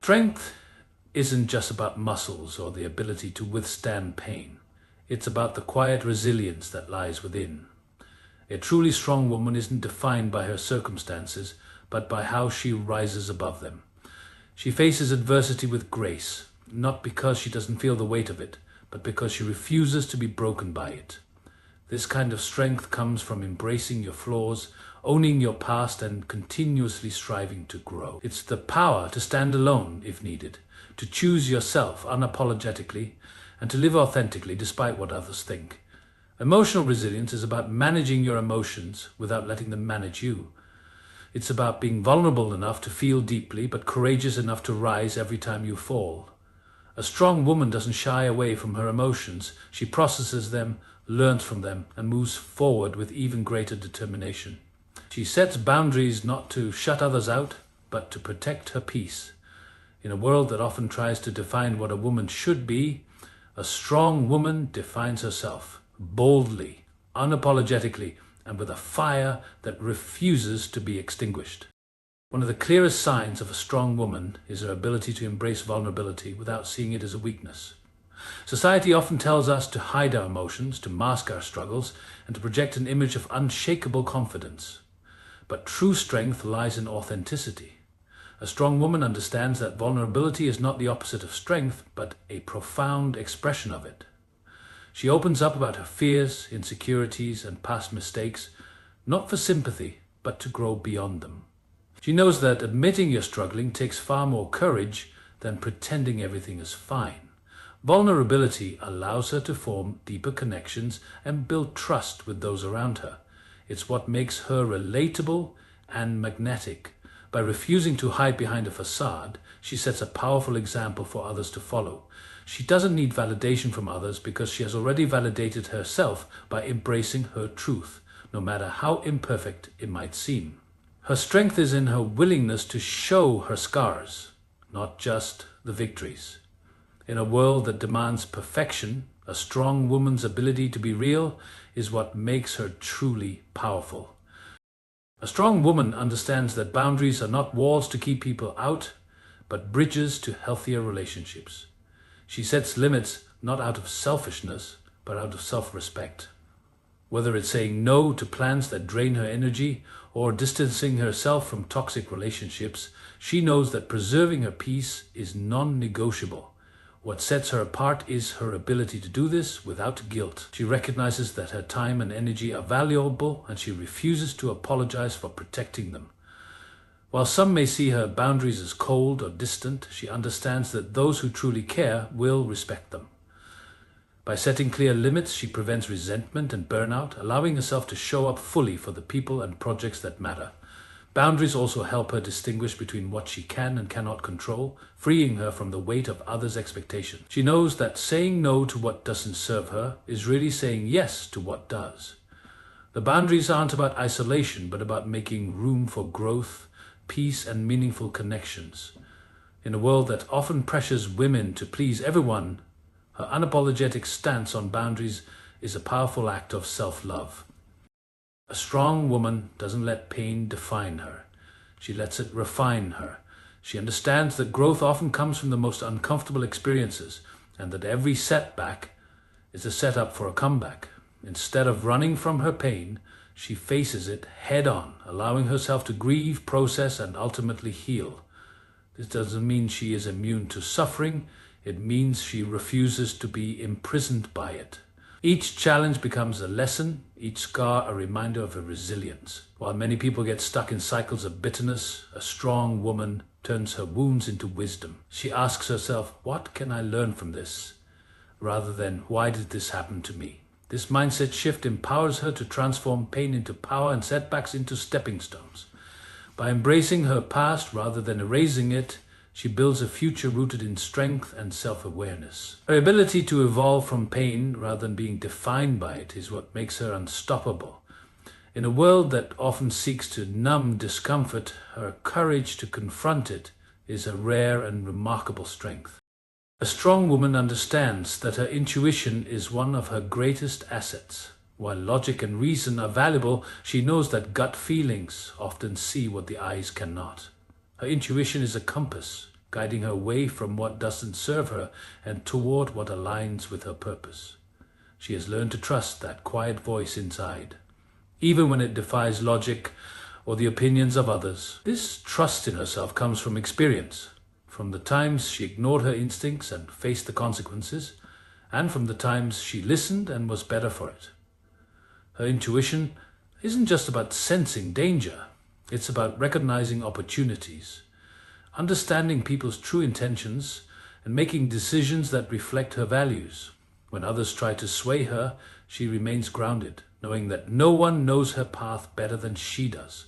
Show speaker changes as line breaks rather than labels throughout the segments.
Strength isn't just about muscles or the ability to withstand pain. It's about the quiet resilience that lies within. A truly strong woman isn't defined by her circumstances, but by how she rises above them. She faces adversity with grace, not because she doesn't feel the weight of it, but because she refuses to be broken by it. This kind of strength comes from embracing your flaws, owning your past, and continuously striving to grow. It's the power to stand alone if needed, to choose yourself unapologetically, and to live authentically despite what others think. Emotional resilience is about managing your emotions without letting them manage you. It's about being vulnerable enough to feel deeply, but courageous enough to rise every time you fall. A strong woman doesn't shy away from her emotions. She processes them, learns from them, and moves forward with even greater determination. She sets boundaries not to shut others out, but to protect her peace. In a world that often tries to define what a woman should be, a strong woman defines herself boldly, unapologetically, and with a fire that refuses to be extinguished. One of the clearest signs of a strong woman is her ability to embrace vulnerability without seeing it as a weakness. Society often tells us to hide our emotions, to mask our struggles, and to project an image of unshakable confidence. But true strength lies in authenticity. A strong woman understands that vulnerability is not the opposite of strength, but a profound expression of it. She opens up about her fears, insecurities, and past mistakes, not for sympathy, but to grow beyond them. She knows that admitting you're struggling takes far more courage than pretending everything is fine. Vulnerability allows her to form deeper connections and build trust with those around her. It's what makes her relatable and magnetic. By refusing to hide behind a facade, she sets a powerful example for others to follow. She doesn't need validation from others because she has already validated herself by embracing her truth, no matter how imperfect it might seem. Her strength is in her willingness to show her scars, not just the victories. In a world that demands perfection, a strong woman's ability to be real is what makes her truly powerful. A strong woman understands that boundaries are not walls to keep people out, but bridges to healthier relationships. She sets limits not out of selfishness, but out of self-respect. Whether it's saying no to plans that drain her energy or distancing herself from toxic relationships, she knows that preserving her peace is non-negotiable. What sets her apart is her ability to do this without guilt. She recognizes that her time and energy are valuable, and she refuses to apologize for protecting them. While some may see her boundaries as cold or distant, she understands that those who truly care will respect them. By setting clear limits, she prevents resentment and burnout, allowing herself to show up fully for the people and projects that matter. Boundaries also help her distinguish between what she can and cannot control, freeing her from the weight of others' expectations. She knows that saying no to what doesn't serve her is really saying yes to what does. The boundaries aren't about isolation, but about making room for growth, peace, and meaningful connections. In a world that often pressures women to please everyone, her unapologetic stance on boundaries is a powerful act of self-love. A strong woman doesn't let pain define her. She lets it refine her. She understands that growth often comes from the most uncomfortable experiences, and that every setback is a setup for a comeback. Instead of running from her pain, she faces it head-on, allowing herself to grieve, process, and ultimately heal. This doesn't mean she is immune to suffering. It means she refuses to be imprisoned by it. Each challenge becomes a lesson, each scar a reminder of her resilience. While many people get stuck in cycles of bitterness, a strong woman turns her wounds into wisdom. She asks herself, what can I learn from this? Rather than, why did this happen to me? This mindset shift empowers her to transform pain into power and setbacks into stepping stones. By embracing her past rather than erasing it, she builds a future rooted in strength and self-awareness. Her ability to evolve from pain rather than being defined by it is what makes her unstoppable. In a world that often seeks to numb discomfort, her courage to confront it is a rare and remarkable strength. A strong woman understands that her intuition is one of her greatest assets. While logic and reason are valuable, she knows that gut feelings often see what the eyes cannot. Her intuition is a compass, guiding her away from what doesn't serve her and toward what aligns with her purpose. She has learned to trust that quiet voice inside, even when it defies logic or the opinions of others. This trust in herself comes from experience, from the times she ignored her instincts and faced the consequences, and from the times she listened and was better for it. Her intuition isn't just about sensing danger, it's about recognizing opportunities, understanding people's true intentions, and making decisions that reflect her values. When others try to sway her, she remains grounded, knowing that no one knows her path better than she does.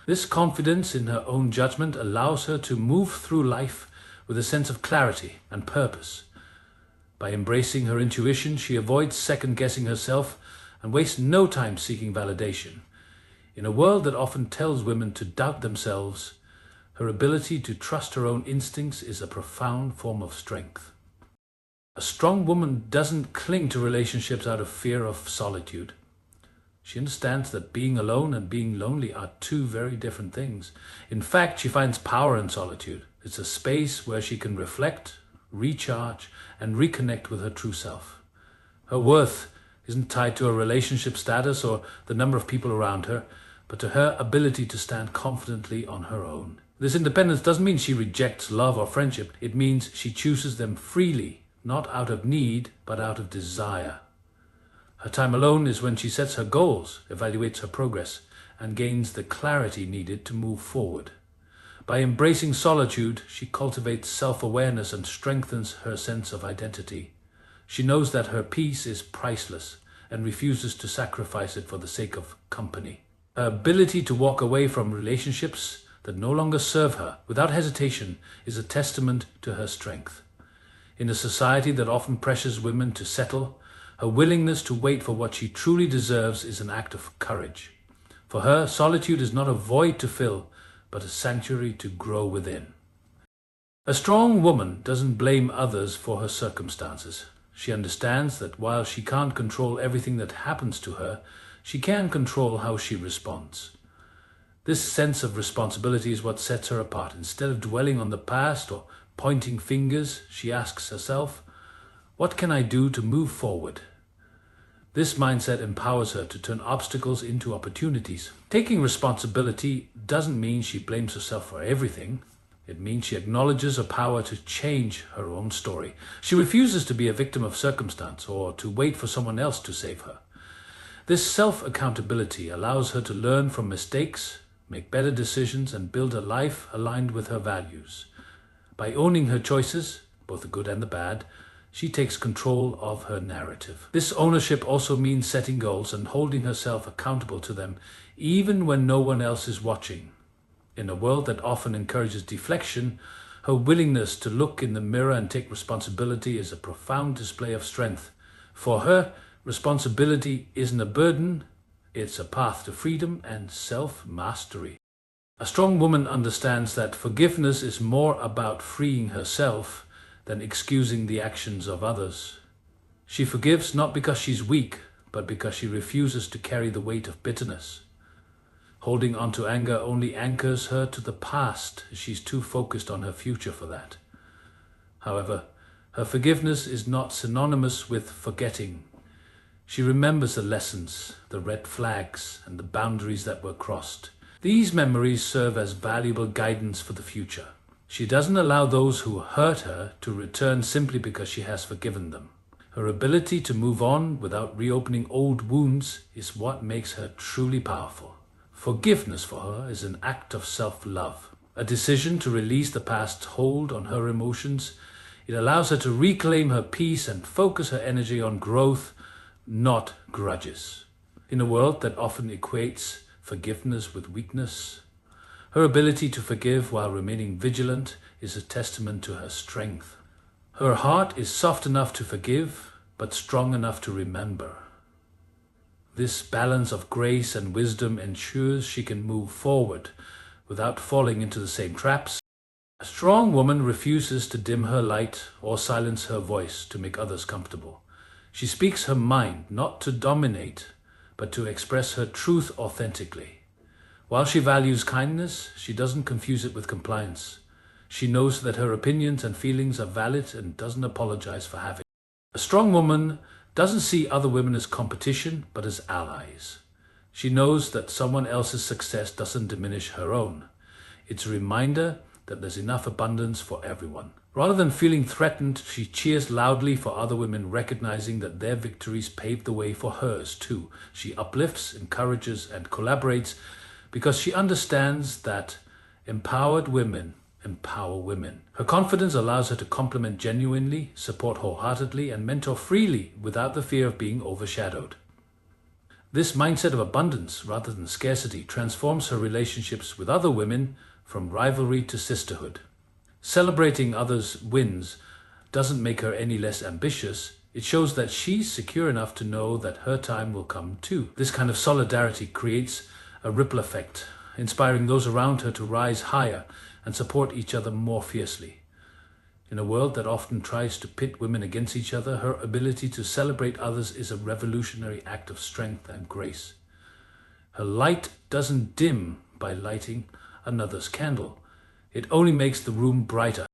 This confidence in her own judgment allows her to move through life with a sense of clarity and purpose. By embracing her intuition, she avoids second-guessing herself and wastes no time seeking validation. In a world that often tells women to doubt themselves, her ability to trust her own instincts is a profound form of strength. A strong woman doesn't cling to relationships out of fear of solitude. She understands that being alone and being lonely are two very different things. In fact, she finds power in solitude. It's a space where she can reflect, recharge, and reconnect with her true self. Her worth isn't tied to her relationship status or the number of people around her, but to her ability to stand confidently on her own. This independence doesn't mean she rejects love or friendship. It means she chooses them freely, not out of need, but out of desire. Her time alone is when she sets her goals, evaluates her progress, and gains the clarity needed to move forward. By embracing solitude, she cultivates self-awareness and strengthens her sense of identity. She knows that her peace is priceless and refuses to sacrifice it for the sake of company. Her ability to walk away from relationships that no longer serve her without hesitation is a testament to her strength. In a society that often pressures women to settle, her willingness to wait for what she truly deserves is an act of courage. For her, solitude is not a void to fill, but a sanctuary to grow within. A strong woman doesn't blame others for her circumstances. She understands that while she can't control everything that happens to her, she can control how she responds. This sense of responsibility is what sets her apart. Instead of dwelling on the past or pointing fingers, she asks herself, "What can I do to move forward?" This mindset empowers her to turn obstacles into opportunities. Taking responsibility doesn't mean she blames herself for everything. It means she acknowledges her power to change her own story. She refuses to be a victim of circumstance or to wait for someone else to save her. This self-accountability allows her to learn from mistakes, make better decisions, and build a life aligned with her values. By owning her choices, both the good and the bad, she takes control of her narrative. This ownership also means setting goals and holding herself accountable to them, even when no one else is watching. In a world that often encourages deflection, her willingness to look in the mirror and take responsibility is a profound display of strength. For her, responsibility isn't a burden, it's a path to freedom and self-mastery. A strong woman understands that forgiveness is more about freeing herself than excusing the actions of others. She forgives not because she's weak, but because she refuses to carry the weight of bitterness. Holding on to anger only anchors her to the past. She's too focused on her future for that. However, her forgiveness is not synonymous with forgetting. She remembers the lessons, the red flags, and the boundaries that were crossed. These memories serve as valuable guidance for the future. She doesn't allow those who hurt her to return simply because she has forgiven them. Her ability to move on without reopening old wounds is what makes her truly powerful. Forgiveness for her is an act of self-love, a decision to release the past's hold on her emotions. It allows her to reclaim her peace and focus her energy on growth, not grudges. In a world that often equates forgiveness with weakness, her ability to forgive while remaining vigilant is a testament to her strength. Her heart is soft enough to forgive, but strong enough to remember. This balance of grace and wisdom ensures she can move forward without falling into the same traps. A strong woman refuses to dim her light or silence her voice to make others comfortable. She speaks her mind not to dominate, but to express her truth authentically. While she values kindness, she doesn't confuse it with compliance. She knows that her opinions and feelings are valid and doesn't apologize for having. A strong woman doesn't see other women as competition, but as allies. She knows that someone else's success doesn't diminish her own. It's a reminder that there's enough abundance for everyone. Rather than feeling threatened, she cheers loudly for other women, recognizing that their victories paved the way for hers too. She uplifts, encourages, and collaborates because she understands that empowered women empower women. Her confidence allows her to compliment genuinely, support wholeheartedly, and mentor freely without the fear of being overshadowed. This mindset of abundance rather than scarcity transforms her relationships with other women from rivalry to sisterhood. Celebrating others' wins doesn't make her any less ambitious. It shows that she's secure enough to know that her time will come too. This kind of solidarity creates a ripple effect, inspiring those around her to rise higher and support each other more fiercely. In a world that often tries to pit women against each other, her ability to celebrate others is a revolutionary act of strength and grace. Her light doesn't dim by lighting another's candle. It only makes the room brighter.